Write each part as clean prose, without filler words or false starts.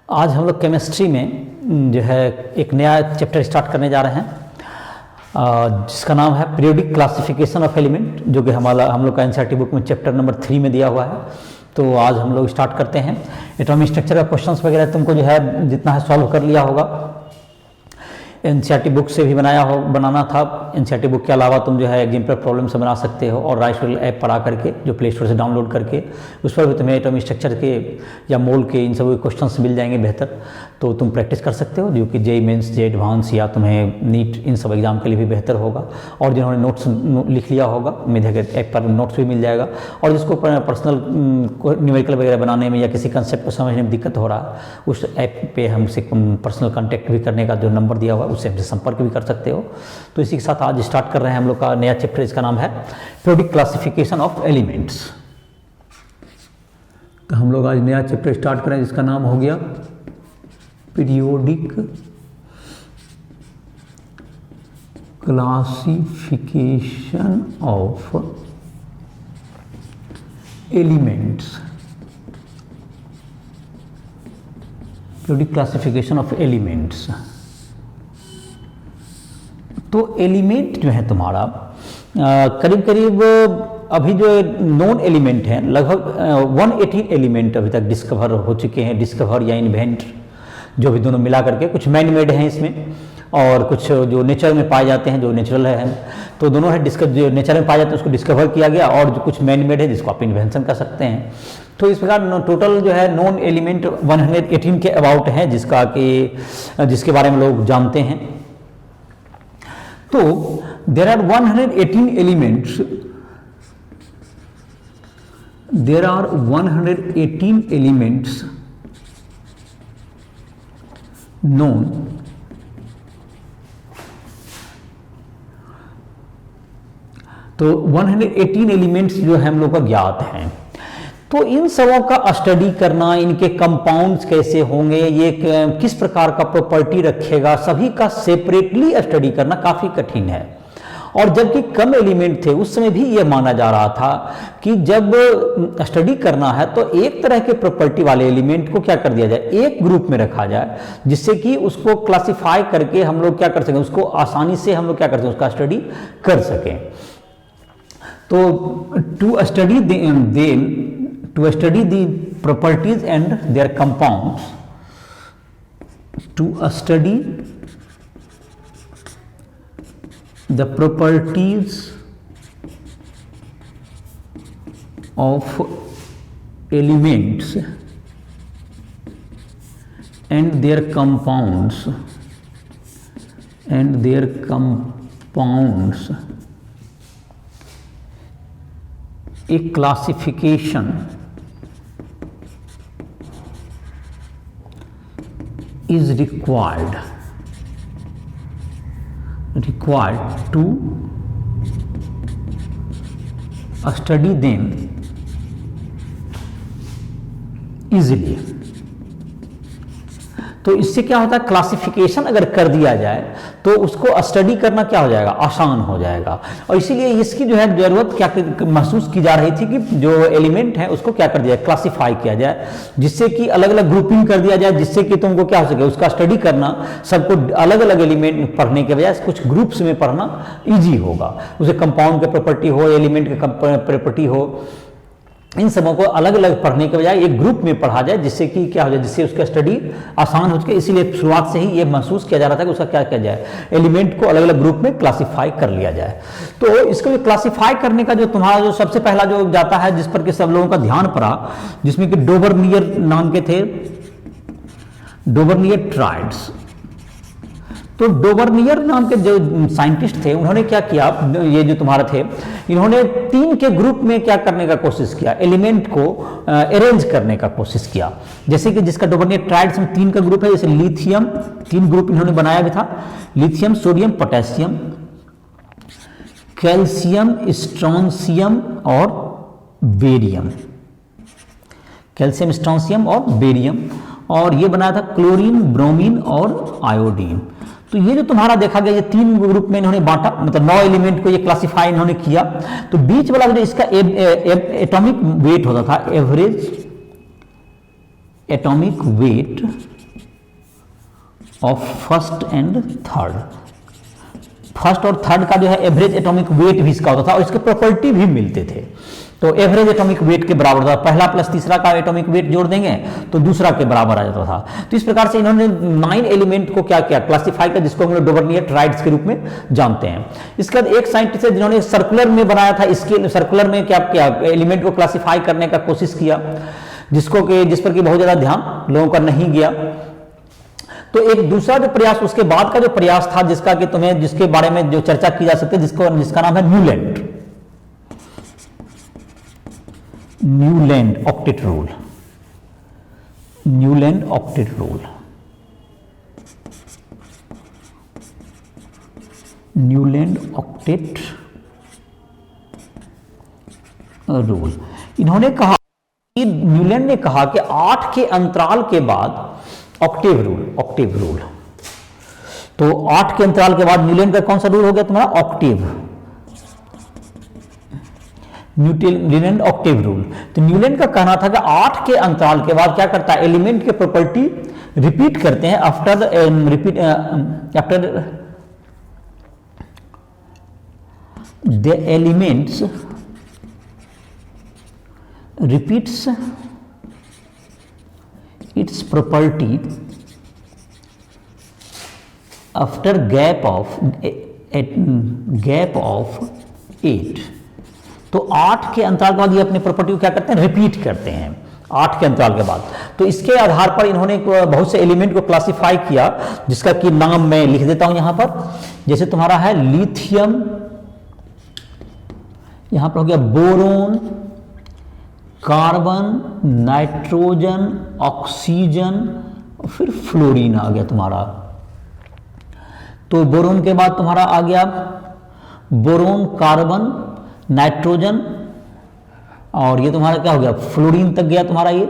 आज हम लोग केमिस्ट्री में जो है एक नया चैप्टर स्टार्ट करने जा रहे हैं जिसका नाम है पीरियोडिक क्लासिफिकेशन ऑफ एलिमेंट, जो कि हम लोग का एनसीईआरटी बुक में चैप्टर नंबर 3 में दिया हुआ है। तो आज हम लोग स्टार्ट करते हैं। एटॉमिक स्ट्रक्चर का क्वेश्चंस वगैरह तुमको जो है जितना है सॉल्व कर लिया होगा, एनसीईआरटी बुक से भी बनाना था। एनसीईआरटी बुक के अलावा तुम जो है एग्जाम्पल प्रॉब्लम से बना सकते हो, और राइस ऐप पर आ करके जो प्ले स्टोर से डाउनलोड करके उस पर भी तुम्हें एटॉमिक स्ट्रक्चर के या मोल के इन सब क्वेश्चंस मिल जाएंगे बेहतर, तो तुम प्रैक्टिस कर सकते हो, जो कि जेईई मेंस, जेईई एडवांस या तुम्हें नीट इन सब एग्जाम के लिए भी बेहतर होगा। और जिन्होंने नोट्स लिख लिया होगा, उम्मीद है कि ऐप पर नोट्स भी मिल जाएगा। और जिसको पर्सनल न्यूमेरिकल वगैरह बनाने में या किसी कंसेप्ट को समझने में दिक्कत हो रहा है, उस ऐप पे हमसे पर्सनल कॉन्टैक्ट भी करने का जो नंबर दिया हुआ है उससे हमसे संपर्क भी कर सकते हो। तो इसी के साथ आज स्टार्ट कर रहे हैं हम लोग का नया चैप्टर, इसका नाम है पीरियोडिक क्लासिफिकेशन ऑफ एलिमेंट्स। तो हम लोग आज नया चैप्टर स्टार्ट करें जिसका नाम हो गया periodic classification of elements. Periodic classification of elements. तो एलिमेंट जो है तुम्हारा करीब करीब अभी जो नॉन एलिमेंट हैं लगभग 118 एलिमेंट अभी तक डिस्कवर हो चुके हैं। डिस्कवर या इन्वेंट जो भी दोनों मिला करके, कुछ मैन मेड हैं इसमें और कुछ जो नेचर में पाए जाते हैं, जो नेचुरल है। तो दोनों है जो नेचर में पाए जाते हैं उसको डिस्कवर किया गया, और जो कुछ मैन मेड है जिसको आप इन्वेंशन कर सकते हैं। तो इस प्रकार टोटल जो है नॉन एलिमेंट 118 के अबाउट हैं जिसके बारे में लोग जानते हैं। तो there are 118 elements. There are 118 elements known तो 118 एलिमेंट्स जो है हम लोग का ज्ञात हैं। तो इन सबों का स्टडी करना, इनके कंपाउंड्स कैसे होंगे, ये किस प्रकार का प्रॉपर्टी रखेगा, सभी का सेपरेटली स्टडी करना काफ़ी कठिन है। और जबकि कम एलिमेंट थे उस समय भी ये माना जा रहा था कि जब स्टडी करना है तो एक तरह के प्रॉपर्टी वाले एलिमेंट को क्या कर दिया जाए, एक ग्रुप में रखा जाए, जिससे कि उसको क्लासिफाई करके हम लोग क्या कर सकें, उसको आसानी से हम लोग क्या कर सकें, उसका स्टडी कर सकें। तो to study the properties and their compounds, to study the properties of elements and their compounds a classification is required to study them easily। तो इससे क्या होता है, क्लासिफिकेशन अगर कर दिया जाए तो उसको स्टडी करना क्या हो जाएगा, आसान हो जाएगा। और इसीलिए इसकी जो है जरूरत क्या महसूस की जा रही थी कि जो एलिमेंट है उसको क्या कर दिया जाए, क्लासिफाई किया जाए, जिससे कि अलग अलग ग्रुपिंग कर दिया जाए, जिससे कि तुमको क्या हो सके उसका स्टडी करना, सबको अलग अलग एलिमेंट पढ़ने के बजाय कुछ ग्रुप्स में पढ़ना ईजी होगा। उसे कंपाउंड के प्रॉपर्टी हो, एलिमेंट के प्रॉपर्टी हो, इन सबों को अलग अलग पढ़ने के बजाय एक ग्रुप में पढ़ा जाए, जिससे कि क्या हो जाए, जिससे उसका स्टडी आसान हो सके। इसीलिए शुरुआत से ही ये महसूस किया जा रहा था कि उसका क्या किया जाए, एलिमेंट को अलग अलग ग्रुप में क्लासिफाई कर लिया जाए। तो इसको क्लासिफाई करने का जो तुम्हारा जो सबसे पहला जो जाता है, जिस पर कि सब लोगों का ध्यान पड़ा, जिसमें कि डोबरनियर नाम के थे, डोबरनियर ट्राइड्स। तो डोबरनियर नाम के जो साइंटिस्ट थे उन्होंने क्या किया, ये जो तुम्हारे थे, इन्होंने 3 के ग्रुप में क्या करने का कोशिश किया, एलिमेंट को अरेंज करने का कोशिश किया। जैसे कि जिसका डोबरनियर ट्राइड्स में 3 का ग्रुप है, जैसे लिथियम, 3 ग्रुप इन्होंने बनाया भी था, lithium, sodium, potassium, calcium, strontium और बेरियम, कैल्शियम, स्ट्रोंशियम और बेरियम। और ये बनाया था क्लोरीन, ब्रोमीन और आयोडीन। तो ये जो तुम्हारा देखा गया, ये 3 ग्रुप में इन्होंने बांटा, मतलब 9 एलिमेंट को ये क्लासिफाई इन्होंने किया। तो बीच वाला जो इसका एटॉमिक वेट होता था, average atomic weight of first and third. First और थर्ड का जो है एवरेज एटॉमिक वेट भी इसका होता था और इसके प्रॉपर्टी भी मिलते थे। तो एवरेज एटॉमिक वेट के बराबर था, पहला प्लस तीसरा का एटॉमिक वेट जोड़ देंगे तो दूसरा के बराबर आ जाता था। तो इस प्रकार से इन्होंने 9 एलिमेंट को क्या किया, क्लासिफाई किया, जिसको हम लोग डोबरनियर ट्राइड्स के रूप में जानते हैं। इसके बाद एक साइंटिस्ट है जिन्होंने सर्कुलर में बनाया था, इसके सर्कुलर में क्या किया, एलिमेंट को क्लासिफाई करने का कोशिश किया, जिस पर कि बहुत ज्यादा ध्यान लोगों का नहीं गया। तो एक दूसरा जो प्रयास, उसके बाद का जो प्रयास था, जिसका कि तुम्हें, जिसके बारे में जो चर्चा की जा सकती है, जिसका नाम है Newland octet rule. Newland octet rule, Newland octet rule. इन्होंने कहा, न्यूलैंड ने कहा कि 8 के अंतराल के बाद ऑक्टेव रूल। तो 8 के अंतराल के बाद न्यूलैंड का कौन सा रूल हो गया तुम्हारा, ऑक्टेव, न्यूलैंड ऑक्टेव रूल। तो न्यूलैंड का कहना था कि 8 के अंतराल के बाद क्या करता है, एलिमेंट के प्रॉपर्टी रिपीट करते हैं after the elements repeats its property after gap of 8। तो 8 के अंतराल के बाद ये अपने प्रॉपर्टी को क्या करते हैं, रिपीट करते हैं 8 के अंतराल के बाद। तो इसके आधार पर इन्होंने बहुत से एलिमेंट को क्लासिफाई किया, जिसका कि नाम मैं लिख देता हूं यहां पर। जैसे तुम्हारा है लिथियम, यहां पर हो गया बोरोन, कार्बन, नाइट्रोजन, ऑक्सीजन, और फिर फ्लोरीन आ गया तुम्हारा। तो बोरोन के बाद तुम्हारा आ गया बोरोन, कार्बन, नाइट्रोजन, और ये तुम्हारा क्या हो गया, फ्लोरीन तक गया तुम्हारा ये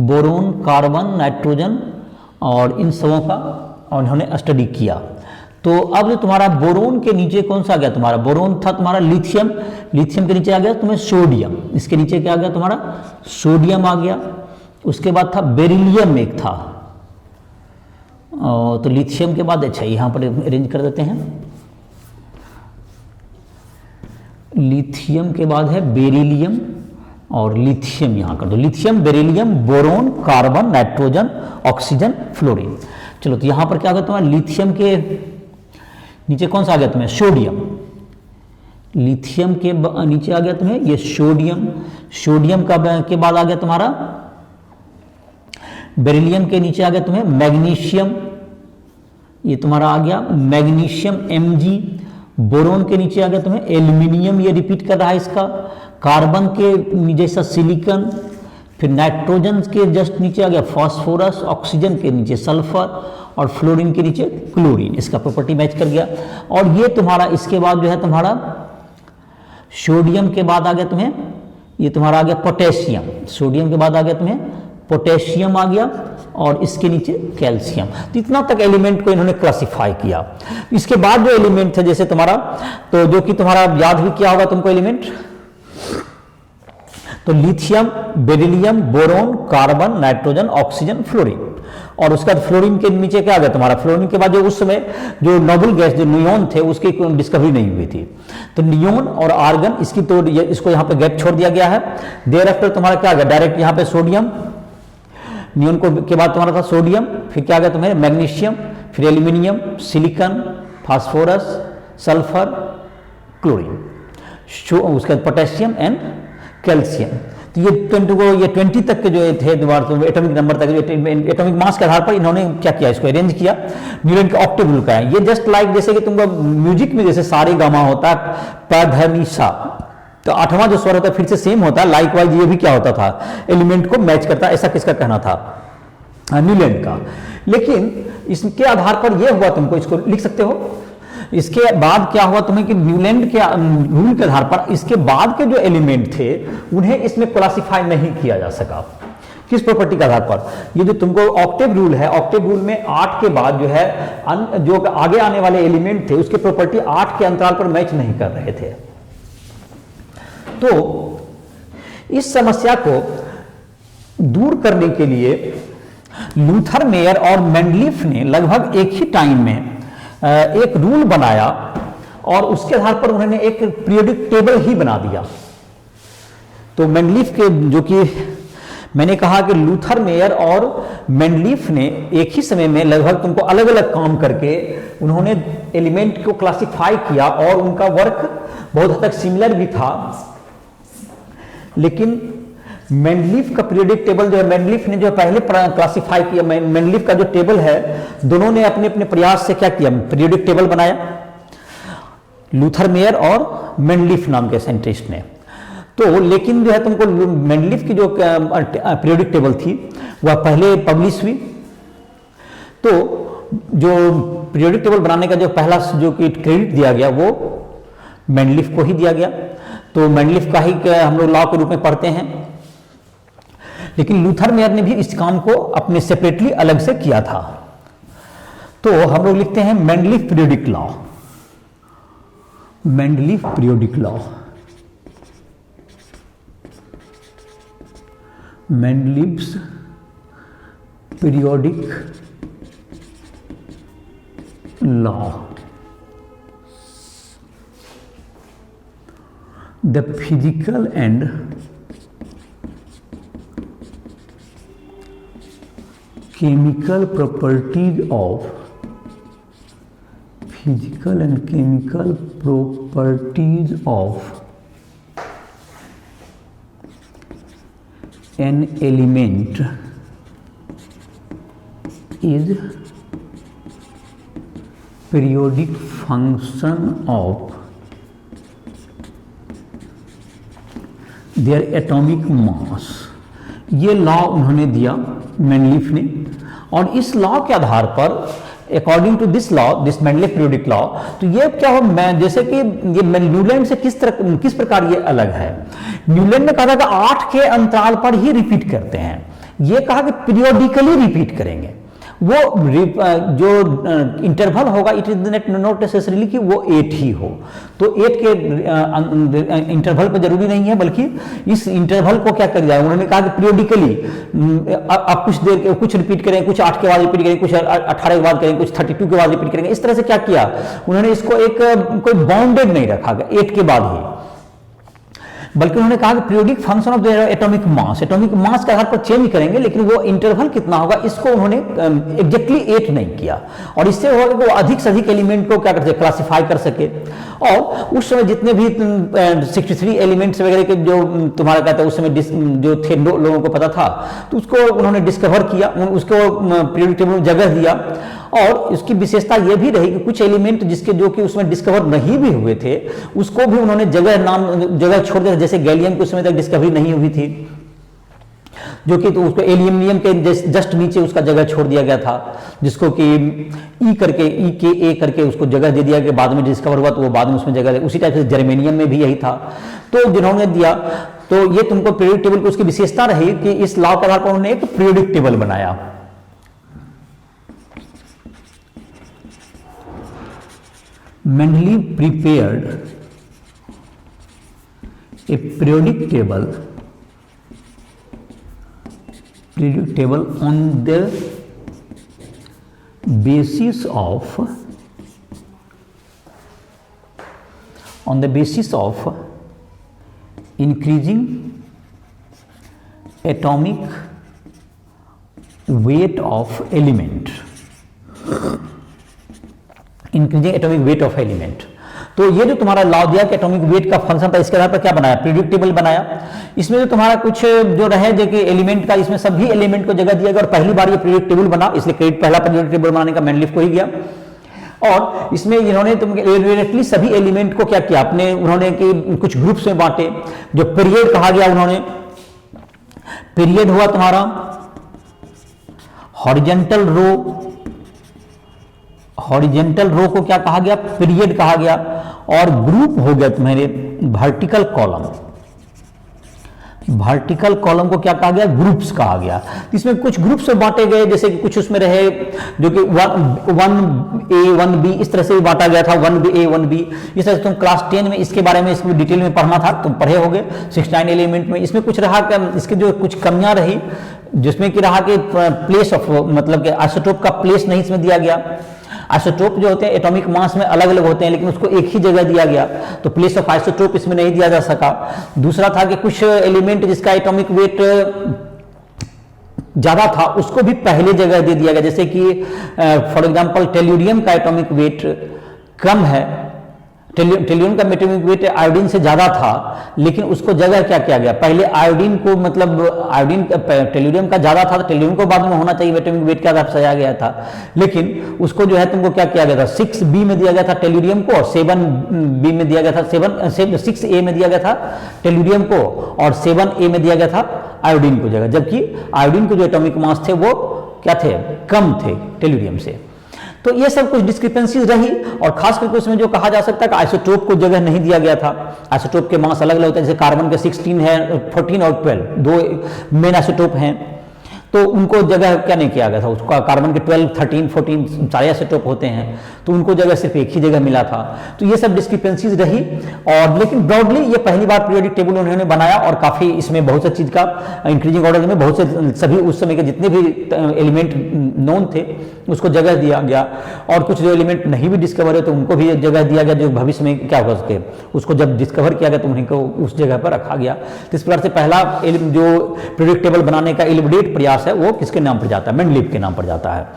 बोरोन, कार्बन, नाइट्रोजन, और इन सबों का और इन्होंने स्टडी किया। तो अब जो तुम्हारा बोरोन के नीचे कौन सा आ गया तुम्हारा, बोरोन था तुम्हारा लिथियम, लिथियम के नीचे आ गया तुम्हें सोडियम, इसके नीचे क्या आ गया तुम्हारा, सोडियम आ गया। उसके बाद था बेरिलियम एक था, तो लिथियम के बाद, अच्छा यहां पर अरेंज कर देते हैं, लिथियम के बाद है बेरिलियम और लिथियम यहां कर दो, lithium, beryllium, boron, carbon, nitrogen, oxygen, fluorine. चलो तो यहां पर क्या होगा तुम्हारा, लिथियम के नीचे कौन सा आ गया तुम्हें, सोडियम, लिथियम के नीचे आ गया तुम्हें ये सोडियम, सोडियम का के बाद आ गया तुम्हारा बेरिलियम, के नीचे आ गया तुम्हें मैग्नीशियम, ये तुम्हारा आ गया मैग्नीशियम Mg, बोरोन के नीचे आ गया तुम्हें एल्यूमिनियम, ये रिपीट कर रहा है इसका, कार्बन के जैसा सिलिकॉन, फिर नाइट्रोजन के जस्ट नीचे आ गया फास्फोरस, ऑक्सीजन के नीचे सल्फर, और फ्लोरीन के नीचे क्लोरीन, इसका प्रॉपर्टी मैच कर गया। और ये तुम्हारा इसके बाद जो है तुम्हारा सोडियम के बाद आ गया तुम्हें, ये तुम्हारा आ गया पोटेशियम, सोडियम के बाद आ गया तुम्हें पोटेशियम आ गया, और इसके नीचे कैल्शियम। तो इतना तक एलिमेंट को इन्होंने क्लासिफाई किया। इसके बाद जो एलिमेंट थे जैसे तुम्हारा, तो जो कि तुम्हारा याद भी किया होगा तुमको एलिमेंट, तो lithium, beryllium, boron, carbon, nitrogen, oxygen, fluorine. और उसके बाद फ्लोरीन के नीचे क्या आ गया तुम्हारा, फ्लोरीन के बाद जो उस समय जो नोबल गैस जो नियोन थे उसकी डिस्कवरी नहीं हुई थी, तो नियोन और आर्गन, इसकी तो इसको यहाँ पे गैप छोड़ दिया गया है। देर आफ्टर तुम्हारा क्या आ गया, डायरेक्ट यहाँ पे सोडियम, नियोन को के बाद तुम्हारा था सोडियम, फिर क्या आ गया तुम्हें मैग्नीशियम, फिर aluminium, silicon, phosphorus, sulphur, chlorine, उसके बाद पोटेशियम एंड कैल्शियम। तो ये 20 तक के जो थे एटॉमिक नंबर तक, एटॉमिक मास के आधार पर इन्होंने क्या किया, इसको अरेंज किया, न्यूलैंड का ऑक्टेव रूल का है। ये जस्ट लाइक जैसे कि तुमको म्यूजिक में जैसे सारे गामा होता है प ध नि सा, तो 8वां जो स्वर होता है फिर से सेम होता है, लाइक वाइज ये भी क्या होता था, एलिमेंट को मैच करता, ऐसा किसका कहना था, न्यूलैंड का। लेकिन इसके आधार पर यह हुआ, तुमको इसको लिख सकते हो। इसके बाद क्या हुआ तुम्हें कि न्यूलैंड के रूल के आधार पर इसके बाद के जो एलिमेंट थे उन्हें इसमें क्लासिफाई नहीं किया जा सका। किस प्रॉपर्टी के आधार पर, ये जो तुमको ऑक्टेव रूल है, ऑक्टेव रूल में 8 के बाद जो है जो आगे आने वाले एलिमेंट थे उसके प्रॉपर्टी 8 के अंतराल पर मैच नहीं कर रहे थे। तो इस समस्या को दूर करने के लिए लूथर मेयर और मेंडलीफ ने लगभग एक ही टाइम में एक रूल बनाया और उसके आधार पर उन्होंने एक पीरियोडिक टेबल ही बना दिया। तो मेंडलीफ के, जो कि मैंने कहा कि लूथर मेयर और मेंडलीफ ने एक ही समय में लगभग तुमको अलग अलग काम करके उन्होंने एलिमेंट को क्लासिफाई किया और उनका वर्क बहुत हद तक सिमिलर भी था। लेकिन मेंडलीफ का पीरियोडिक टेबल जो है, मेंडलीफ ने जो पहले क्लासिफाई किया, मेंडलीफ का जो टेबल है, दोनों ने अपने अपने प्रयास से क्या किया, पीरियोडिक टेबल बनाया, लूथर मेयर और मेंडलीफ नाम के साइंटिस्ट ने। तो लेकिन जो है तुमको मेंडलीफ की जो पीरियोडिक टेबल थी वह पहले पब्लिश हुई। तो जो पीरियोडिक टेबल बनाने का जो पहला जो कि क्रेडिट दिया गया वो मेंडलीफ को ही दिया गया। तो मेंडलीफ का ही हम लोग लॉ के रूप में पढ़ते हैं। लेकिन लूथर मेयर ने भी इस काम को अपने सेपरेटली अलग से किया था। तो हम लोग लिखते हैं Mendeleev periodic law, Mendeleev periodic law, Mendeleev's periodic law. The physical and chemical properties of an element is periodic function of their atomic mass। ये लॉ उन्होंने दिया मेंडलीफ ने, और इस लॉ के आधार पर according to this law, this Mendeleev periodic law, तो ये क्या हो, मैं जैसे कि ये न्यूलैंड से किस प्रकार ये अलग है। न्यूलैंड ने कहा था कि 8 के अंतराल पर ही रिपीट करते हैं, ये कहा कि पीरियोडिकली रिपीट करेंगे। वो जो इंटरवल होगा इट इज नॉट नेसेसरीली कि वो 8 ही हो। तो 8 के इंटरवल पर जरूरी नहीं है, बल्कि इस इंटरवल को क्या कर जाए, उन्होंने कहा कि पीरियोडिकली आप कुछ देर कुछ रिपीट करें, कुछ 8 के बाद रिपीट करें, कुछ 18 के बाद करें, कुछ 32 के बाद रिपीट करेंगे। इस तरह से क्या किया उन्होंने, इसको एक कोई बाउंडेड नहीं रखा 8 के बाद ही, बल्कि उन्होंने कहा कि periodic function of the atomic mass, atomic mass के आधार पर चेंज करेंगे, लेकिन वो इंटरवल कितना होगा इसको उन्होंने एग्जैक्टली 8 नहीं किया। और इससे होगा कि वो अधिक से अधिक एलिमेंट को क्या कर सके, क्लासिफाई कर सके। और उस समय जितने भी 63 एलिमेंट्स वगैरह के जो तुम्हारा कहता है उस समय जो थे लोगों को पता था, तो उसको उन्होंने डिस्कवर किया, उसको पीरियोडिक टेबल में जगह दिया। और इसकी विशेषता यह भी रही कि कुछ एलिमेंट जिसके जो कि उसमें डिस्कवर नहीं भी हुए थे उसको भी उन्होंने जगह छोड़ दिया, जैसे गैलियम की उस समय तक डिस्कवरी नहीं हुई थी, जो कि तो उसको एल्यूमिनियम के जस्ट नीचे उसका जगह छोड़ दिया गया था, जिसको कि E करके उसको जगह दे दिया कि बाद में डिस्कवर हुआ तो वो बाद में उसमें जगह दे। उसी टाइप से जर्मेनियम में भी यही था। तो जिन्होंने दिया, तो ये तुमको पीरियोडिक टेबल की उसकी विशेषता रही कि इस लॉ के आधार पर उन्होंने एक पीरियोडिक टेबल बनाया। Mendeleev prepared a periodic table on the basis of increasing atomic weight of element, increasing atomic weight of element. तो ये जो तुम्हारा लॉ दिया कि एटॉमिक वेट का फंक्शन था, इसके आधार पर क्या बनाया, पीरियोडिक टेबल बनाया। इसमें जो तुम्हारा कुछ जो रहे जो कि एलिमेंट का, इसमें सभी एलिमेंट को जगह दिया गया और पहली बार ये पीरियोडिक टेबल बना, इसलिए क्रेडिट पहला पीरियोडिक टेबल बनाने का मेंडलीफ को ही गया। और इसमें इन्होंने डायरेक्टली सभी एलिमेंट को क्या किया, अपने उन्होंने कि कुछ ग्रुप्स में बांटे। जो पीरियड कहा गया, उन्होंने पीरियड हुआ तुम्हारा हॉरिजॉन्टल रो को क्या कहा गया, पीरियड कहा गया। और ग्रुप हो गया तुम्हारे वर्टिकल कॉलम को क्या कहा गया, ग्रुप्स कहा गया। इसमें कुछ ग्रुप्स में बांटे गए, जैसे कि कुछ उसमें रहे जो कि 1A 1B इस तरह से भी बांटा गया था, 1A 1B इस तरह से। तुम क्लास 10 में इसके बारे में इसमें डिटेल में पढ़ना था, तुम पढ़े होगे 69 एलिमेंट में। इसमें कुछ रहा, इसके जो कुछ कमियां रही जिसमें कि रहा कि प्लेस ऑफ, मतलब कि आइसोटोप का प्लेस नहीं इसमें दिया गया। आइसोटोप जो होते हैं एटॉमिक मास में अलग अलग होते हैं, लेकिन उसको एक ही जगह दिया गया, तो प्लेस ऑफ आइसोटोप इसमें नहीं दिया जा सका। दूसरा था कि कुछ एलिमेंट जिसका एटॉमिक वेट ज्यादा था उसको भी पहले जगह दे दिया गया, जैसे कि फॉर एग्जांपल टेल्यूरियम का एटॉमिक वेट कम है, टेल्यूरियम का एटॉमिक वेट आयोडीन से ज्यादा था, लेकिन उसको जगह क्या किया गया, पहले आयोडीन को, मतलब आयोडीन टेल्यूरियम का ज्यादा था तो टेल्यूरियम को बाद में होना चाहिए एटॉमिक वेट के आधार पर सजाया गया था, लेकिन उसको जो है तुमको क्या किया गया था, 6b में दिया गया था टेल्यूरियम को, और 7b में दिया गया था, 6a में दिया गया था टेल्यूरियम को, और 7a में दिया गया था आयोडीन को जगह, जबकि आयोडीन के जो एटॉमिक मास थे वो क्या थे, कम थे टेल्यूरियम से। तो ये सब कुछ डिस्क्रिपेंसीज रही, और खास करके उसमें जो कहा जा सकता है कि आइसोटोप को जगह नहीं दिया गया था। आइसोटोप के मास अलग अलग होते हैं, जैसे कार्बन के 16 है, 14 और 12 दो मेन आइसोटोप हैं, तो उनको जगह क्या नहीं किया गया था, उसका कार्बन के 12, 13, 14 सारे आइसोटोप होते हैं, तो उनको जगह सिर्फ एक ही जगह मिला था। तो ये सब डिस्क्रिपेंसीज रही, और लेकिन ब्रॉडली ये पहली बार पीरियोडिक टेबल उन्होंने बनाया, और काफी इसमें बहुत सी चीज का इंक्रीजिंग ऑर्डर में बहुत से सभी उस समय के जितने भी एलिमेंट नोन थे उसको जगह दिया गया, और कुछ जो एलिमेंट नहीं भी डिस्कवर है तो उनको भी जगह दिया गया जो भविष्य में क्या हो सके, उसको जब डिस्कवर किया गया तो उन्हीं को उस जगह पर रखा गया। तो इस प्रकार से पहला जो पीरियोडिक टेबल बनाने का इलिबरेट प्रयास है वो किसके नाम पर जाता है, मेंडलीव के नाम पर जाता है।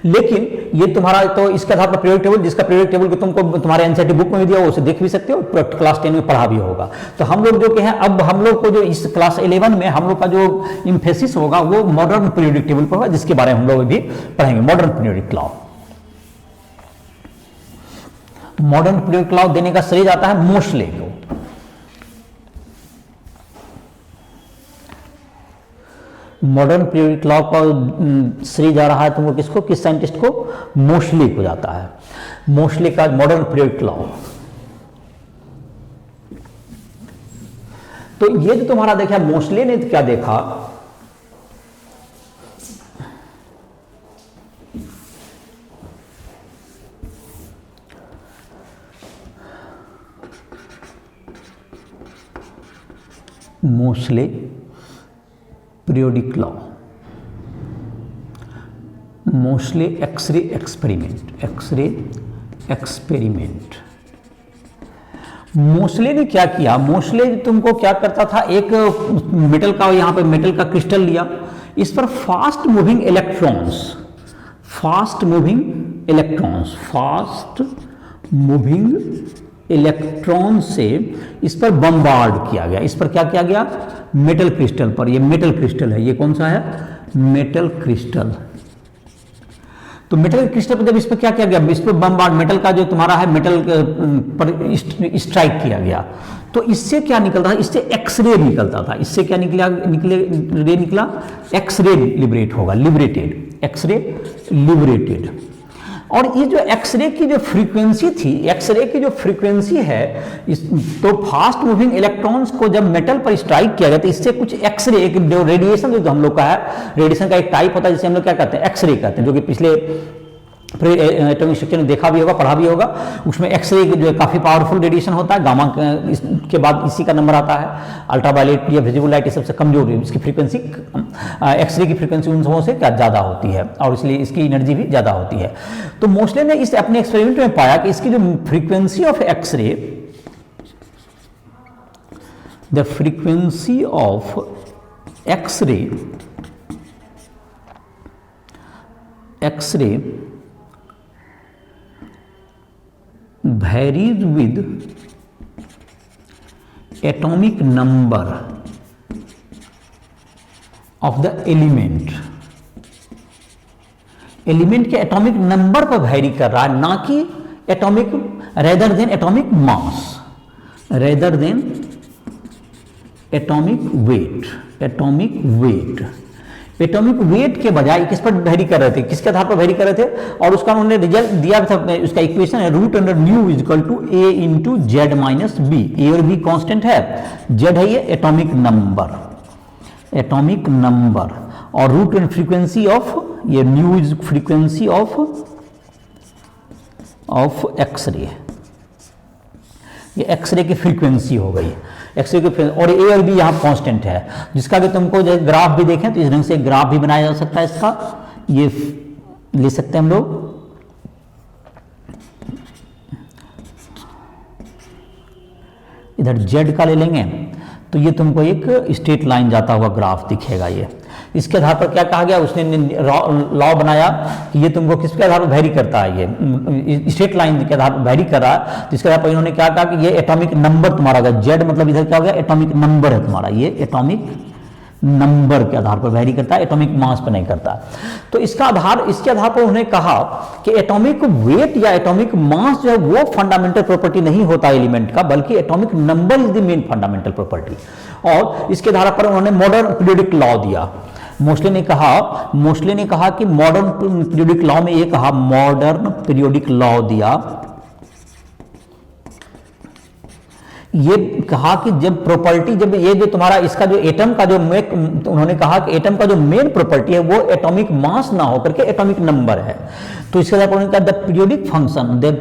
लेकिन ये तुम्हारा तो इसके आधार पर पीरियोडिक टेबल, जिसका पीरियोडिक टेबल को तुमको तुम्हारे एनसीईआरटी बुक में भी दिया हो, उसे देख भी सकते हो, क्लास 10 में पढ़ा भी होगा। तो हम लोग जो कि हैं, अब हम लोग को जो इस क्लास 11 में हम लोग का जो इंफेसिस होगा वो मॉडर्न पीरियोडिक टेबल पर होगा, जिसके बारे में हम लोग भी पढ़ेंगे, modern periodic law. Modern periodic law देने का श्रेय जाता है मोशले को। मॉडर्न पीरियोडिक लॉ का श्रेय जा रहा है तुमको किसको, किस साइंटिस्ट को, मोशले को जाता है। मोशले का मॉडर्न पीरियोडिक लॉ। तो ये जो तुम्हारा देखा, मोशले ने क्या देखा, Moseley periodic law, Moseley X-ray experiment, X-ray experiment. Moseley ने क्या किया, मोशले तुमको क्या करता था, एक मेटल का, यहां पे मेटल का क्रिस्टल लिया, इस पर fast moving electrons, fast moving electrons, fast moving electron से इस पर बम्बार्ड किया गया। इस पर क्या किया गया, मेटल क्रिस्टल पर, ये मेटल क्रिस्टल है, ये कौन सा है, मेटल क्रिस्टल। तो मेटल क्रिस्टल पर जब इस पर क्या किया गया, इस पर बम्बार्ड, मेटल का जो तुम्हारा है मेटल पर स्ट्राइक किया गया, तो इससे क्या निकलता था, इससे एक्सरे निकलता था। इससे क्या रे निकला, एक्सरे लिबरेट होगा, लिबरेटेड, एक्सरे लिबरेटेड। और ये जो एक्सरे की जो फ्रीक्वेंसी थी, एक्सरे की जो फ्रीक्वेंसी है, तो फास्ट मूविंग इलेक्ट्रॉन्स को जब मेटल पर स्ट्राइक किया गया तो इससे कुछ एक्सरे, एक जो रेडिएशन जो हम लोग का है, रेडिएशन का एक टाइप होता है जिसे हम लोग क्या कहते हैं, एक्सरे कहते हैं, जो कि पिछले एटॉमिक स्ट्रक्चर में देखा भी होगा, पढ़ा भी होगा। उसमें एक्सरे जो है काफी पावरफुल रेडिएशन होता है, गामा के बाद इसी का नंबर आता है, अल्ट्रावायलेट या विजिबल लाइट सबसे कमजोर है, इसकी फ्रीक्वेंसी, एक्सरे की फ्रीक्वेंसी उन सबों से क्या ज्यादा होती है, और इसलिए इसकी एनर्जी भी ज्यादा होती है। तो मोशले ने इस अपने एक्सपेरिमेंट में पाया कि इसकी जो frequency of X-ray, the frequency of X-ray, X-ray varies with atomic number of the element, element के एटॉमिक नंबर पर वैरी कर रहा है, ना कि atomic, rather than atomic mass, rather than atomic weight, atomic weight. Atomic weight के बजाय किस पर वैरी कर रहे थे, किसके आधार पर वैरी कर रहे थे, और उसका उन्होंने रिजल्ट दिया था, उसका इक्वेशन है root under nu is equal to A into Z minus B. A और बी कांस्टेंट है, जेड है ये एटॉमिक नंबर, एटॉमिक नंबर, और रूट एंड फ्रीक्वेंसी ऑफ, ये nu is frequency of X-ray, ये एक्सरे की फ्रीक्वेंसी हो गई। एक्सरे के, और ए और बी यहाँ कांस्टेंट है, जिसका कि तुमको जो ग्राफ भी देखें तो इस ढंग से ग्राफ भी बनाया जा सकता है इसका, ये ले सकते हैं हम लोग। इधर जेड का ले लेंगे तो ये तुमको एक स्ट्रेट लाइन जाता हुआ ग्राफ दिखेगा। ये इसके आधार पर क्या कहा गया, उसने लॉ बनाया कि ये तुमको किसके आधार पर वेरी करता है, ये स्ट्रेट लाइन के आधार पर वेरी कर रहा है। तो इसके आधार पर इन्होंने क्या कहा कि ये एटॉमिक नंबर तुम्हारा होगा, जेड मतलब इधर क्या हो गया, एटॉमिक नंबर है तुम्हारा, ये एटॉमिक नंबर के आधार पर वेरी करता है, एटॉमिक मास पर नहीं करता। तो इसके आधार पर उन्होंने कहा कि एटॉमिक वेट या एटॉमिक मास जो है वो फंडामेंटल प्रॉपर्टी नहीं होता एलिमेंट का, बल्कि atomic number is the main fundamental property. और इसके आधार पर उन्होंने मॉडर्न पीरियोडिक लॉ दिया। मोस्टले ने कहा कि मॉडर्न पीरियोडिक लॉ में ये कहा, मॉडर्न पीरियोडिक लॉ दिया, ये कहा कि जब प्रॉपर्टी, जब ये जो तुम्हारा इसका जो एटम का जो उन्होंने कहा कि एटम का जो मेन प्रॉपर्टी है वो एटॉमिक मास ना होकर के एटॉमिक नंबर है। तो इसके आधार पर उन्होंने कहा the periodic function, the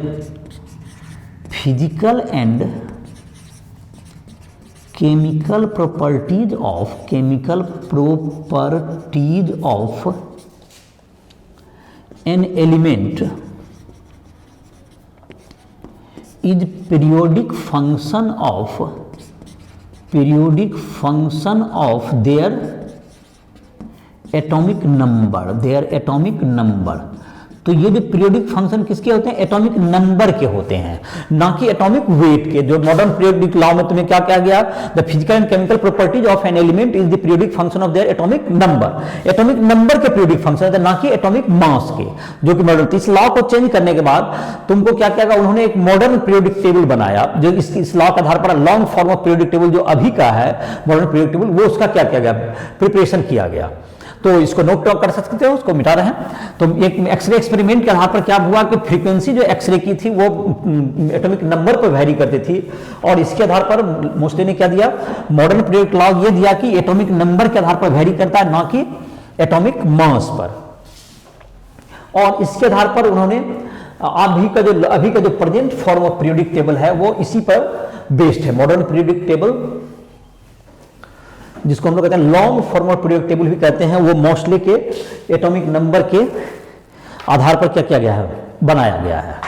physical and chemical properties of an element is periodic function of their atomic number। तो ये जो पीरियोडिक फंक्शन किसके होते हैं, एटॉमिक नंबर के होते हैं, ना कि एटॉमिक वेट के। जो मॉडर्न पीरियोडिक लॉ में तुम्हें क्या कहा गया, the physical and chemical properties of an element is the periodic function of their atomic number. Atomic number के पीरियोडिक फंक्शन है, ना कि एटॉमिक मास के, जो कि मॉडर्न। इस लॉ को चेंज करने के बाद तुमको क्या किया, उन्होंने एक मॉडर्न पीरियोडिक टेबल बनाया, जो इस लॉ के आधार पर long form of periodic table जो अभी का है मॉडर्न पीरियोडिक टेबल, वो उसका क्या किया गया, प्रिपरेशन किया गया। तो इसको नोट कर सकते हो, उसको मिटा रहे हैं। तो एक एक्सरे एक्सपेरिमेंट के आधार पर क्या हुआ कि फ्रीक्वेंसी जो एक्सरे की थी वो एटॉमिक नंबर पर वेरी करती थी, और इसके आधार पर मोस्टली ने क्या दिया, मॉडर्न पीरियोडिक लॉ ये दिया कि एटॉमिक नंबर के आधार पर वेरी करता है, ना कि एटॉमिक मास पर। और इसके आधार पर उन्होंने अभी का जो present form of periodic table है वो इसी पर बेस्ड है। मॉडर्न पीरियोडिक टेबल, जिसको हम लोग कहते हैं long form of periodic table भी कहते हैं, वो मोस्टली के एटॉमिक नंबर के आधार पर क्या किया गया है, बनाया गया है।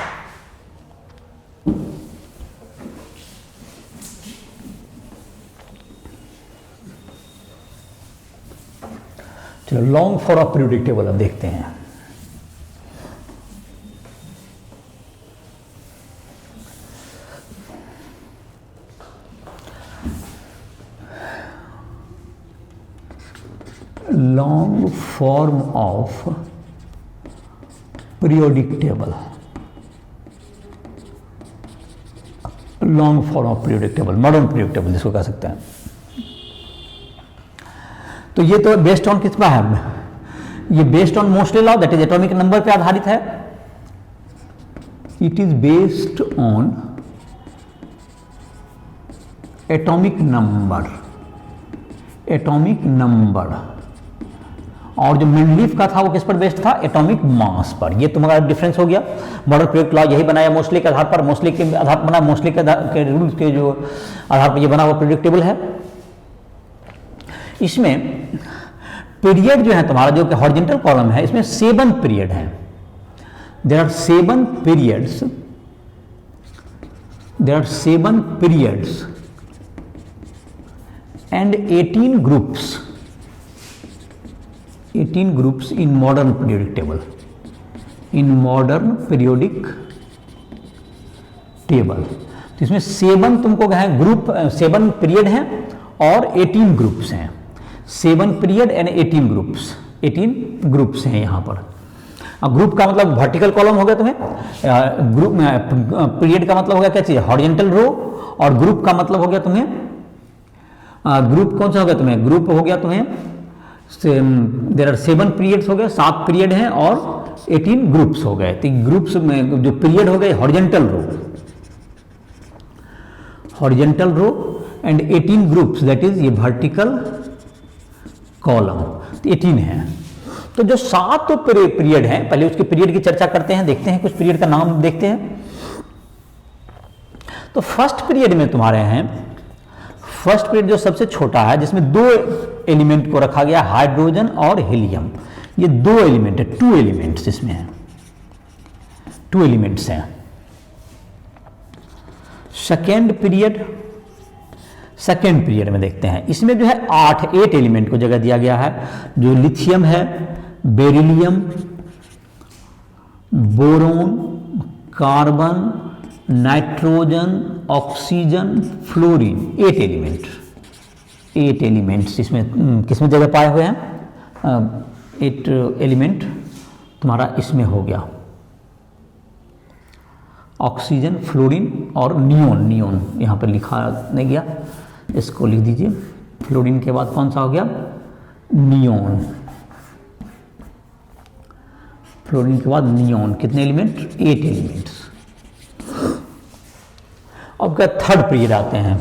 चलो long form of periodic table अब देखते हैं। Long form of periodic table, long form of periodic table, modern periodic table जिसको कह सकते हैं। तो ये तो बेस्ड ऑन किस पर है, ये based on mostly law, that is atomic number पे आधारित है। It is based on atomic number, और जो मेंडलीफ का था वो किस पर बेस्ड था, एटॉमिक मास पर। ये तुम्हारा डिफरेंस हो गया। मॉडर्न पीरियोडिक लॉ यही बनाया मोस्टली के आधार पर, मोस्टली के आधार पर बना, मोस्टली के रूल्स के जो आधार पर ये बना हुआ पीरियोडिक टेबल है। इसमें पीरियड जो है तुम्हारा, जो कि हॉरिजॉन्टल कॉलम है, इसमें 7 पीरियड हैं। There are 7 periods and 18 groups in modern periodic table, तो इसमें 7 तुमको क्या है, ग्रुप 7 पीरियड हैं और 18 ग्रुप्स हैं। 7 पीरियड एंड 18 ग्रुप्स हैं यहाँ पर। ग्रुप का मतलब वर्टिकल कॉलम हो गया तुम्हें, ग्रुप पीरियड का मतलब हो गया क्या चीज, हॉरिजॉन्टल रो, और ग्रुप का मतलब हो गया तुम्हें, ग्रुप कौन सा हो गया तुम्हें, ग्रुप हो गया तुम्हें, देयर आर 7 पीरियड्स हो गए, 7 पीरियड हैं और 18 ग्रुप्स हो गए। तो ग्रुप्स में जो पीरियड हो गए horizontal row and 18 groups, that is ये वर्टिकल कॉलम, तो 18 है। तो जो 7 पीरियड हैं, पहले उसके पीरियड की चर्चा करते हैं, देखते हैं कुछ पीरियड का नाम देखते हैं। तो फर्स्ट पीरियड में तुम्हारे हैं फर्स्ट पीरियड जो सबसे छोटा है, जिसमें दो एलिमेंट को रखा गया, हाइड्रोजन और हीलियम, ये दो एलिमेंट है, 2 एलिमेंट्स इसमें है, 2 एलिमेंट्स हैं। सेकेंड पीरियड में देखते हैं, इसमें जो है 8 एलिमेंट को जगह दिया गया है, जो लिथियम है, beryllium, boron, carbon, nitrogen, oxygen, fluorine, 8 elements इसमें किसमें जगह पाए हुए हैं, 8 एलिमेंट तुम्हारा इसमें हो गया, ऑक्सीजन, फ्लोरीन और नियोन यहाँ पर लिखा नहीं गया, इसको लिख दीजिए। फ्लोरीन के बाद कौन सा हो गया, नियोन। फ्लोरीन के बाद नियोन, कितने एलिमेंट, 8 एलिमेंट्स। अब क्या थर्ड पीरियड आते हैं,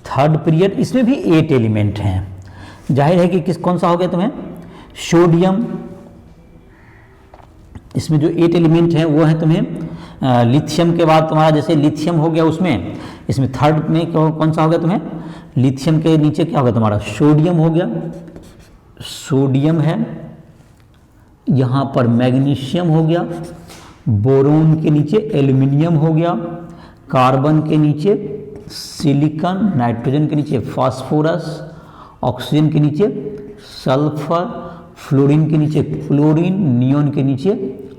थर्ड पीरियड, इसमें भी 8 एलिमेंट हैं। जाहिर है कि कौन सा हो गया तुम्हें, सोडियम, इसमें जो 8 एलिमेंट हैं वो है तुम्हें लिथियम के बाद तुम्हारा, जैसे लिथियम हो गया उसमें, इसमें थर्ड में कौन सा हो गया तुम्हें, लिथियम के नीचे क्या होगा तुम्हारा, सोडियम हो गया, सोडियम है, यहाँ पर मैग्नीशियम हो गया, बोरोन के नीचे एल्यूमिनियम हो गया, कार्बन के नीचे सिलिकॉन, नाइट्रोजन के नीचे फास्फोरस, ऑक्सीजन के नीचे सल्फर, फ्लोरीन के नीचे क्लोरीन, नियोन के नीचे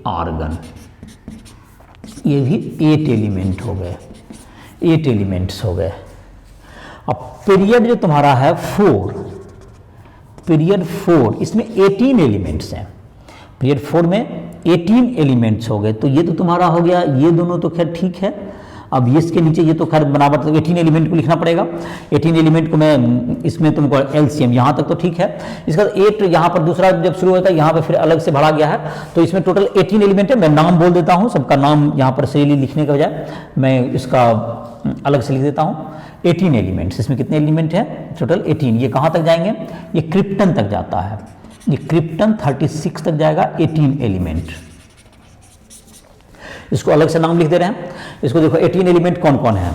आर्गन। ये भी 8 एलिमेंट हो गए, 8 एलिमेंट्स हो गए। अब पीरियड जो तुम्हारा है 4, पीरियड 4, इसमें 18 एलिमेंट्स हैं। पीरियड 4 में 18 एलिमेंट्स हो गए, तो ये तो तुम्हारा हो गया, ये दोनों तो खैर ठीक है। अब ये इसके नीचे ये तो खैर बराबर, तो 18 एलिमेंट को लिखना पड़ेगा। 18 एलिमेंट को मैं इसमें तुमको एलसीएम, यहाँ तक तो ठीक है। इसका 8 यहाँ पर दूसरा जब शुरू होता है, यहाँ पर फिर अलग से भरा गया है, तो इसमें टोटल 18 एलिमेंट है। मैं नाम बोल देता हूँ, सबका नाम यहाँ पर सही लिखने के बजाय मैं इसका अलग से लिख देता हूँ। 18 एलिमेंट्स, इसमें कितने एलिमेंट है, टोटल 18। ये कहाँ तक जाएंगे, ये क्रिप्टन तक जाता है, ये क्रिप्टन 36 तक जाएगा, 18 एलिमेंट। इसको अलग से नाम लिख दे रहे हैं। इसको देखो 18 एलिमेंट कौन कौन है,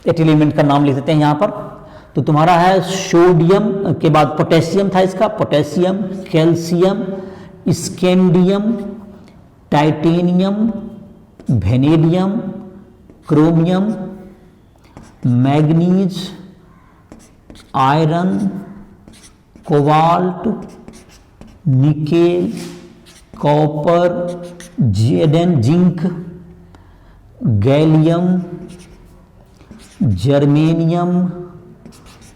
18 एलिमेंट का नाम लिख देते हैं यहाँ पर। तो तुम्हारा है सोडियम के बाद पोटेशियम था, इसका potassium, calcium, scandium, titanium, vanadium, chromium, manganese, iron, cobalt, nickel, copper, जेडन, zinc, gallium, germanium,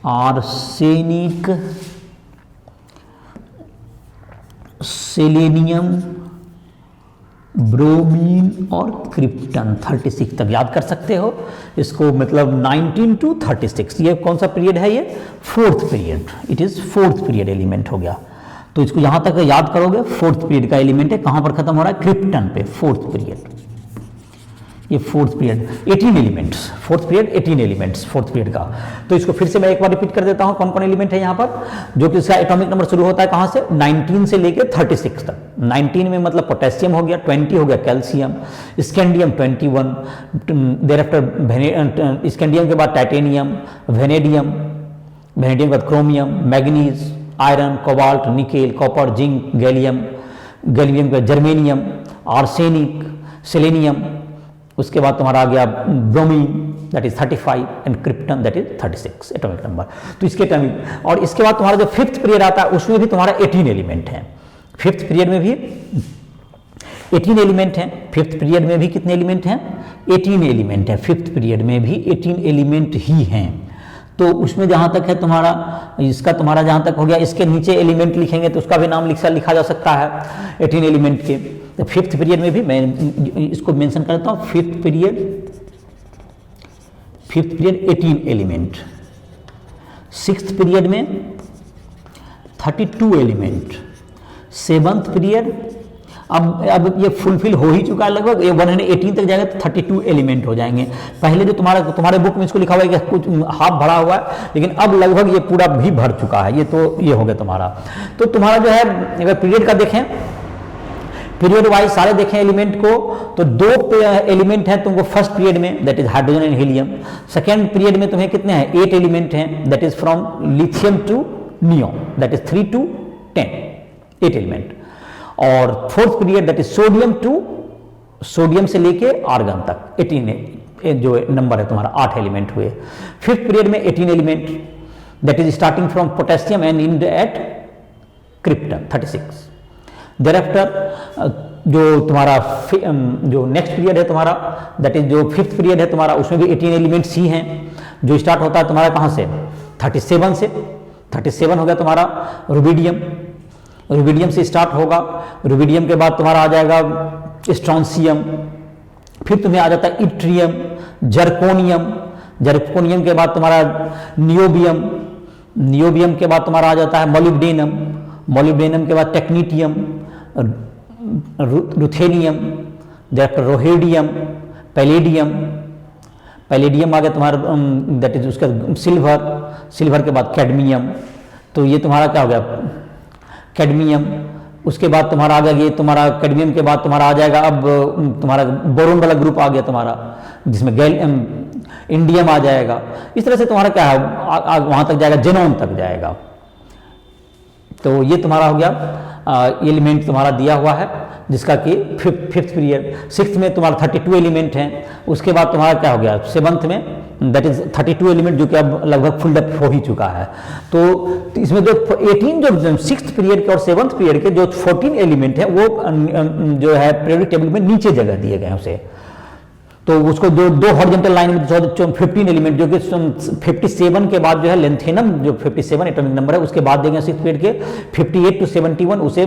arsenic, selenium, bromine और क्रिप्टन। 36 तक याद कर सकते हो इसको, मतलब 19 to 36। ये कौन सा पीरियड है, ये 4th period, it is 4th period element हो गया। तो इसको यहां तक याद करोगे, 4th पीरियड का एलिमेंट है। कहां पर खत्म हो रहा है, क्रिप्टन पे, 4th पीरियड। ये 4th period, 18 elements, 4th period 18 elements 4th period का। तो इसको फिर से मैं एक बार रिपीट कर देता हूं, कौन कौन एलिमेंट है यहां पर, जो कि इसका एटॉमिक नंबर शुरू होता है कहां से, 19 से लेके 36 तक। 19 में मतलब पोटेशियम हो गया, 20 हो गया calcium, scandium 21, thereafter scandium के बाद टाइटेनियम, वेनेडियम, वेनेडियम के बाद chromium, manganese, iron, cobalt, nickel, copper, zinc, gallium, gallium का जर्मेनियम, आर्सेनिक, सेलेनियम। उसके बाद तुम्हारा आ गया bromine, that is 35, and krypton that is 36 atomic number. तो इसके एटॉमिक, और इसके बाद तुम्हारा जो 5th पीरियड आता है उसमें भी तुम्हारा 18 एलिमेंट है। 5th पीरियड में भी 18 एलिमेंट हैं। 5th पीरियड में भी कितने एलिमेंट हैं, 18 एलिमेंट हैं। 5th पीरियड में भी 18 एलिमेंट ही हैं। तो उसमें जहाँ तक है तुम्हारा, इसका तुम्हारा जहाँ तक हो गया, इसके नीचे एलिमेंट लिखेंगे तो उसका भी नाम लिखा जा सकता है 18 एलिमेंट के। तो 5th पीरियड में भी मैं इसको मेंशन करता हूँ, 5th period 18 element. 6th period में 32 एलिमेंट। 7th पीरियड अब ये फुलफिल हो ही चुका है लगभग, ये 118 तक जाएगा तो 32 एलिमेंट हो जाएंगे। पहले जो तुम्हारे बुक में इसको लिखा हुआ है कि कुछ हाफ भरा हुआ है, लेकिन अब लगभग ये पूरा भी भर चुका है। ये तो ये हो गया तुम्हारा। तो तुम्हारा जो है, अगर पीरियड का देखें, पीरियड वाइज सारे देखें एलिमेंट को, तो दो एलिमेंट हैं तुमको फर्स्ट पीरियड में, that is hydrogen and helium. Second period में तुम्हें कितने हैं, 8 एलिमेंट हैं, that is from lithium to neon, that is 3 to 10, 8 element. और fourth period that is sodium to, sodium से लेके आर्गन तक 18 जो नंबर है तुम्हारा 8 एलिमेंट हुए। फिफ्थ पीरियड में 18 element, that is starting from potassium and and eight krypton 36। Thereafter जो तुम्हारा जो नेक्स्ट पीरियड है तुम्हारा, दैट इज जो फिफ्थ पीरियड है तुम्हारा, उसमें भी 18 एलिमेंट्स ही हैं, जो स्टार्ट होता है तुम्हारा कहाँ से, 37 से। 37 हो गया तुम्हारा रुबिडियम, रुबिडियम से स्टार्ट होगा। रुबिडियम के बाद तुम्हारा आ जाएगा स्ट्रॉन्सियम, फिर तुम्हें आ जाता है इट्रियम, जर्कोनियम, जर्कोनियम के बाद तुम्हारा नियोबियम, नियोबियम के बाद तुम्हारा आ जाता है मोलिब्डेनम, मोलिब्डेनम के बाद टेक्नीटियम, रुथेनियम, देयरआफ्टर रोहेडियम, पैलेडियम, पैलेडियम आ गया तुम्हारा, दैट इज उसका सिल्वर, सिल्वर के बाद कैडमियम, तो ये तुम्हारा क्या हो गया कैडमियम। उसके बाद तुम्हारा आ गया ये तुम्हारा कैडमियम के बाद तुम्हारा आ जाएगा अब तुम्हारा बोरोन वाला ग्रुप आ गया तुम्हारा, जिसमें इंडियम आ जाएगा। इस तरह से तुम्हारा क्या है वहां तक जाएगा, जेनोन तक जाएगा। तो ये तुम्हारा हो गया एलिमेंट तुम्हारा दिया हुआ है, जिसका कि फिफ्थ पीरियड। सिक्स्थ में तुम्हारा 32 एलिमेंट हैं। उसके बाद तुम्हारा क्या हो गया सेवंथ में, दैट इज 32 एलिमेंट, जो कि अब लगभग फुल अप हो ही चुका है। तो इसमें जो 18 जो सिक्स्थ पीरियड के और सेवंथ पीरियड के जो 14 एलिमेंट है वो जो है पीरियोडिक टेबल में नीचे जगह दिए गए हैं उसे। तो उसको दो हॉरिजॉन्टल लाइन में 15 एलिमेंट, जो कि 57 के बाद जो है लेंथेनम, जो 57 एटॉमिक नंबर है, उसके बाद देंगे सिक्स्थ पीरियड के 58 to 71 उसे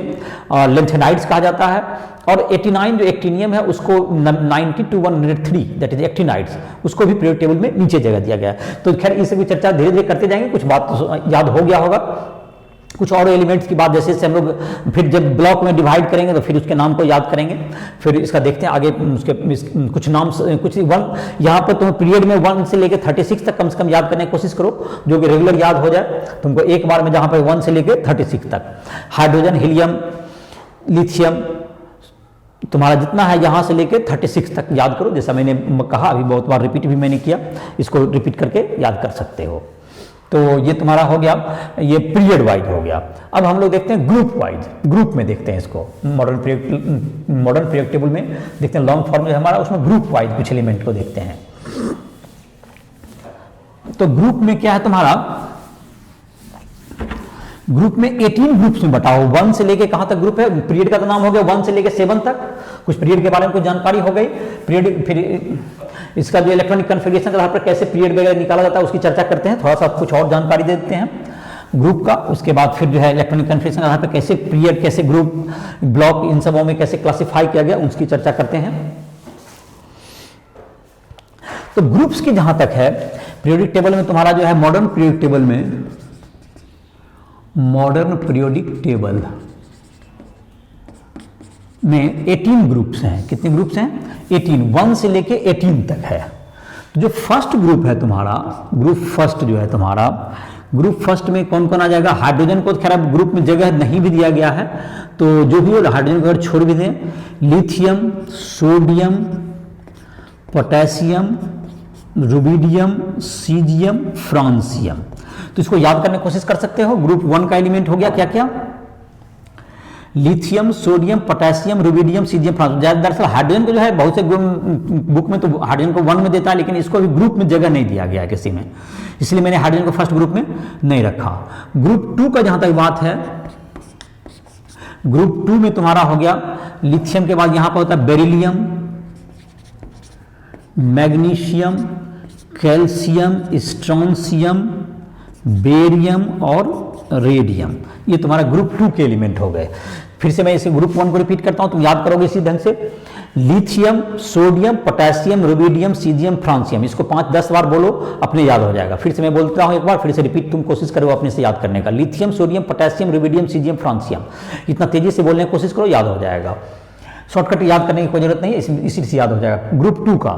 लेंथेनाइड्स कहा जाता है। और 89 जो एक्टिनियम है उसको 90 to 103 दैट इज एक्टिनाइड्स, उसको भी पीरियोडिक टेबल में नीचे जगह दिया गया है। तो खैर इस भी चर्चा धीरे धीरे करते जाएंगे, कुछ बात तो याद हो गया होगा। कुछ और एलिमेंट्स की बात जैसे हम लोग फिर जब ब्लॉक में डिवाइड करेंगे तो फिर उसके नाम को याद करेंगे, फिर इसका देखते हैं आगे उसके कुछ नाम, कुछ वन यहाँ पर तुम पीरियड में 1 से लेकर 36 तक कम से कम याद करने की कोशिश करो, जो कि रेगुलर याद हो जाए तुमको एक बार में, जहाँ पर 1 से लेकर 36 तक। हाइड्रोजन, हीलियम, लिथियम, तुम्हारा जितना है यहाँ से लेकर 36 तक याद करो। जैसा मैंने कहा, अभी बहुत बार रिपीट भी मैंने किया, इसको रिपीट करके याद कर सकते हो। तो ये तुम्हारा हो गया, ये पीरियड वाइज हो गया। अब हम लोग देखते हैं ग्रुप वाइज, ग्रुप में देखते हैं इसको। मॉडर्न पीरियड टेबल में देखते हैं लॉन्ग फॉर्म हमारा, उसमें ग्रुप वाइज कुछ एलिमेंट को देखते हैं। तो ग्रुप में क्या है तुम्हारा, ग्रुप में 18 ग्रुप्स में बताओ। 1 से लेके कहां तक ग्रुप है, पीरियड का तो नाम हो गया 1 से लेके 7 तक। कुछ पीरियड के बारे में कुछ जानकारी हो गई। पीरियड, फिर इसका जो इलेक्ट्रॉनिक कन्फिगरेशन के आधार पर कैसे पीरियड वगैरह निकाला जाता है उसकी चर्चा करते हैं, थोड़ा सा कुछ और जानकारी दे देते हैं ग्रुप का। उसके बाद फिर जो है इलेक्ट्रॉनिक कन्फिगरेशन के आधार पर कैसे पीरियड, कैसे ग्रुप, ब्लॉक, इन सबों में कैसे क्लासिफाई किया गया उसकी चर्चा करते हैं। तो ग्रुप्स की जहां तक है पीरियोडिक टेबल में तुम्हारा जो है मॉडर्न पीरियोडिक टेबल में, मॉडर्न पीरियोडिक टेबल में 18 ग्रुप्स हैं। कितने ग्रुप्स हैं, 18, 1 से लेके 18 तक है। तो जो फर्स्ट ग्रुप है तुम्हारा, ग्रुप फर्स्ट जो है तुम्हारा, ग्रुप फर्स्ट में कौन कौन आ जाएगा। हाइड्रोजन को खैर अब ग्रुप में जगह नहीं भी दिया गया है, तो जो भी हाइड्रोजन को अगर छोड़ भी दें, lithium, sodium, potassium, rubidium, caesium, francium. तो इसको याद करने की कोशिश कर सकते हो। ग्रुप 1 का एलिमेंट हो गया क्या क्या, lithium, sodium, potassium, rubidium, caesium, francium. दरअसल हाइड्रोजन को जो है बहुत से बुक में तो हाइड्रोजन को 1 में देता है, लेकिन इसको भी ग्रुप में जगह नहीं दिया गया है किसी में, इसलिए मैंने हाइड्रोजन को फर्स्ट ग्रुप में नहीं रखा। ग्रुप 2 का जहां तक बात है, ग्रुप 2 में तुम्हारा हो गया लिथियम के बाद यहां पर होता है बेरिलियम, मैग्नीशियम, कैल्शियम, स्ट्रोंसियम, बेरियम और रेडियम। ये तुम्हारा ग्रुप 2 के एलिमेंट हो गए। फिर से मैं इसे ग्रुप 1 को रिपीट करता हूं, तुम याद करोगे इसी ढंग से। Lithium, sodium, potassium, rubidium, caesium, francium. इसको 5-10 बार बोलो, अपने याद हो जाएगा। फिर से मैं बोलता हूं एक बार, फिर से रिपीट तुम कोशिश करो अपने से याद करने का। Lithium, sodium, potassium, rubidium, caesium, francium. इतना तेजी से बोलने की कोशिश करो, याद हो जाएगा। शॉर्टकट याद करने की कोई जरूरत नहीं है, इसी से याद हो जाएगा। ग्रुप 2 का,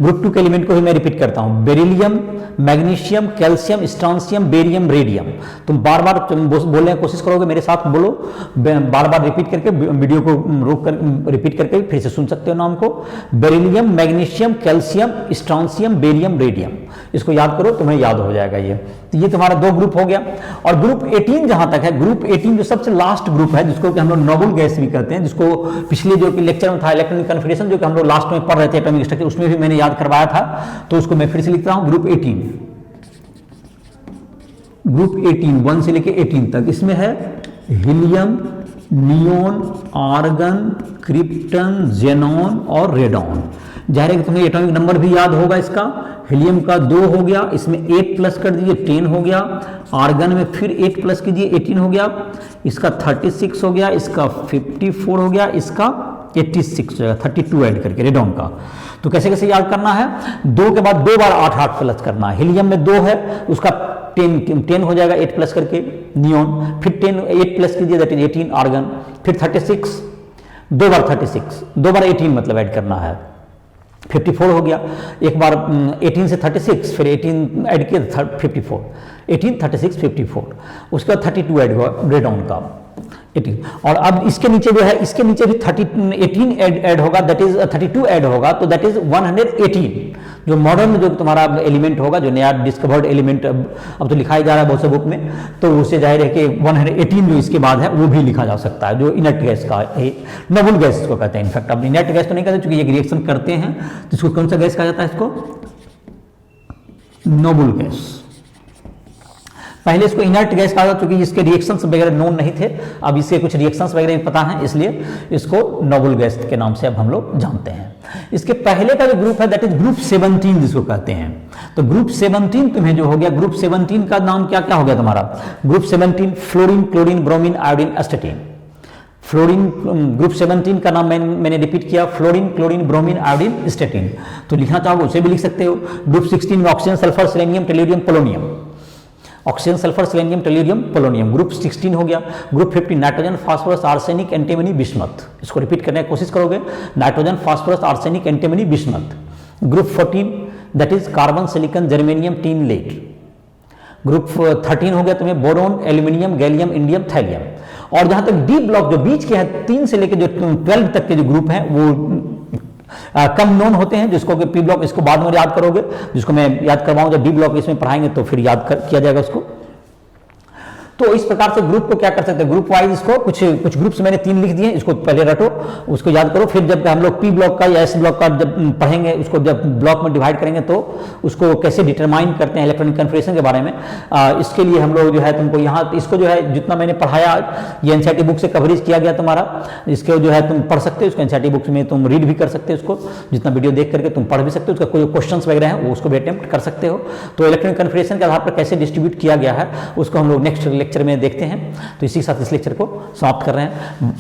ग्रुप 2 के एलिमेंट को ही मैं रिपीट करता हूं, beryllium, magnesium, calcium, strontium, barium, radium. तुम बार बार बोलने की कोशिश करोगे, मेरे साथ बोलो, बार बार रिपीट करके, वीडियो को रोक कर रिपीट करके फिर से सुन सकते हो नाम को। Beryllium, magnesium, calcium, strontium, barium, radium, इसको याद करो, तुम्हें याद हो जाएगा ये। तो ये तुम्हारा 2 ग्रुप हो गया। और ग्रुप 18 जहां तक है, ग्रुप 18 जो सबसे लास्ट ग्रुप है, जिसको कि हम लोग नोबल गैस भी कहते हैं, जिसको पिछले जो लेक्चर में था इलेक्ट्रॉनिक कन्फिगरेशन, जो कि हम लोग लास्ट में पढ़ रहे थे एटॉमिक स्ट्रक्चर, उसमें भी मैंने याद करवाया था, तो उसको मैं फिर से लिख रहा हूं, ग्रुप 18। ग्रुप 18 1 से लेके 18 तक, इसमें है helium, neon, argon, krypton, xenon और रेडॉन। जाहिर है कि तुम्हें एटॉमिक नंबर भी याद होगा इसका। हीलियम का 2 हो गया, इसमें 8 प्लस कर दीजिए 10 हो गया। आर्गन में फिर 8 प्लस कीजिए 18 हो गया। इसका 36 हो गया, इसका 54 हो गया, इसका 86 हो गया, 32 ऐड करके रेडॉन का। तो कैसे कैसे याद करना है, 2 के बाद 2 बार 8 प्लस करना है। हीलियम में 2 है, उसका 10 हो जाएगा 8 प्लस करके नियोन, फिर 8 प्लस कीजिए दैट इज 18 आर्गन, फिर 36, 2 बार 36, 2 बार 18 मतलब ऐड करना है, 54 हो गया। एक बार 18 से 36, फिर 18 ऐड किया 54, 18 36 54, उसके बाद 32 ऐड हुआ रेडॉन का 18। और अब इसके नीचे जो है, इसके नीचे भी 18 ऐड होगा, दैट इज 32 ऐड होगा, तो दैट इज 118। जो मॉडर्न जो तुम्हारा एलिमेंट होगा, जो नया डिस्कवर्ड एलिमेंट अब तो लिखा ही जा रहा है बहुत से बुक में, तो उससे जाहिर है कि 118 जो इसके बाद है वो भी लिखा जा सकता है, जो इनर्ट गैस का नोबल गैस इसको कहते हैं। इनफैक्ट अब इनर्ट गैस तो नहीं कहते, क्योंकि ये रिएक्शन करते हैं, तो इसको कौन सा गैस कहा जाता है, इसको नोबल गैस। पहले इसको इनर्ट गैस कहा था, क्योंकि इसके रिएक्शंस वगैरह नोन नहीं थे, अब इसके कुछ रिएक्शंस वगैरह पता हैं, इसलिए इसको नोबल गैस के नाम से अब हम लोग जानते हैं। इसके पहले का जो ग्रुप है दैट इज ग्रुप 17 जिसको कहते हैं। तो ग्रुप 17 तुम्हें जो हो गया, ग्रुप 17 का नाम क्या क्या हो गया तुम्हारा, group 17 fluorine, chlorine, bromine, iodine, एस्टेटिन। Fluorine, group 17 का नाम मैंने रिपीट किया, फ्लोरीन, क्लोरीन, ब्रोमीन, आयोडीन, एस्टेटिन। तो लिखना चाहोगे उसे भी लिख सकते हो। ग्रुप 16 में oxygen, sulphur, selenium, tellurium, polonium. Oxygen, sulphur, selenium, tellurium, polonium. Group 16 हो गया। Group 15 nitrogen, phosphorus, arsenic, antimony, bismuth. इसको रिपीट करने की कोशिश करोगे, nitrogen, phosphorus, arsenic, antimony, bismuth. Group 14 that is carbon, silicon, germanium, tin, lead. Group 13 हो गया तुम्हें boron, aluminium, gallium, indium, thallium. और जहां तक डी ब्लॉक जो बीच के हैं 3 से लेकर जो 12 तक के जो ग्रुप हैं वो कम नोन होते हैं, जिसको कि पी ब्लॉक, इसको बाद में याद करोगे, जिसको मैं याद करवाऊंगा जब डी ब्लॉक इसमें पढ़ाएंगे तो फिर याद किया जाएगा उसको। तो इस प्रकार से ग्रुप को क्या कर सकते हैं, ग्रुप वाइज इसको कुछ ग्रुप्स मैंने 3 लिख दिए, इसको पहले रटो, उसको याद करो, फिर जब हम लोग पी ब्लॉक का या एस ब्लॉक का जब पढ़ेंगे, उसको जब ब्लॉक में डिवाइड करेंगे तो उसको कैसे डिटरमाइन करते हैं इलेक्ट्रॉनिक कन्फिगरेशन के बारे में, इसके लिए हम लोग जो है तुमको यहाँ इसको जो है जितना मैंने पढ़ाया ये एनसीईआरटी बुक से कवरेज किया गया तुम्हारा, इसको जो है तुम पढ़ सकते हो, इसको एनसीईआरटी बुक्स में तुम रीड भी कर सकते हो, उसको जितना वीडियो देख करके तुम पढ़ भी सकते हो, उसका कोई क्वेश्चन वगैरह है वो उसको भी अटेम्प्ट कर सकते हो। तो इलेक्ट्रॉनिक कन्फिगरेशन के आधार पर कैसे डिस्ट्रीब्यूट किया गया है उसको हम लोग नेक्स्ट लेक्चर में देखते हैं। तो इसी के साथ इस लेक्चर को समाप्त कर रहे हैं।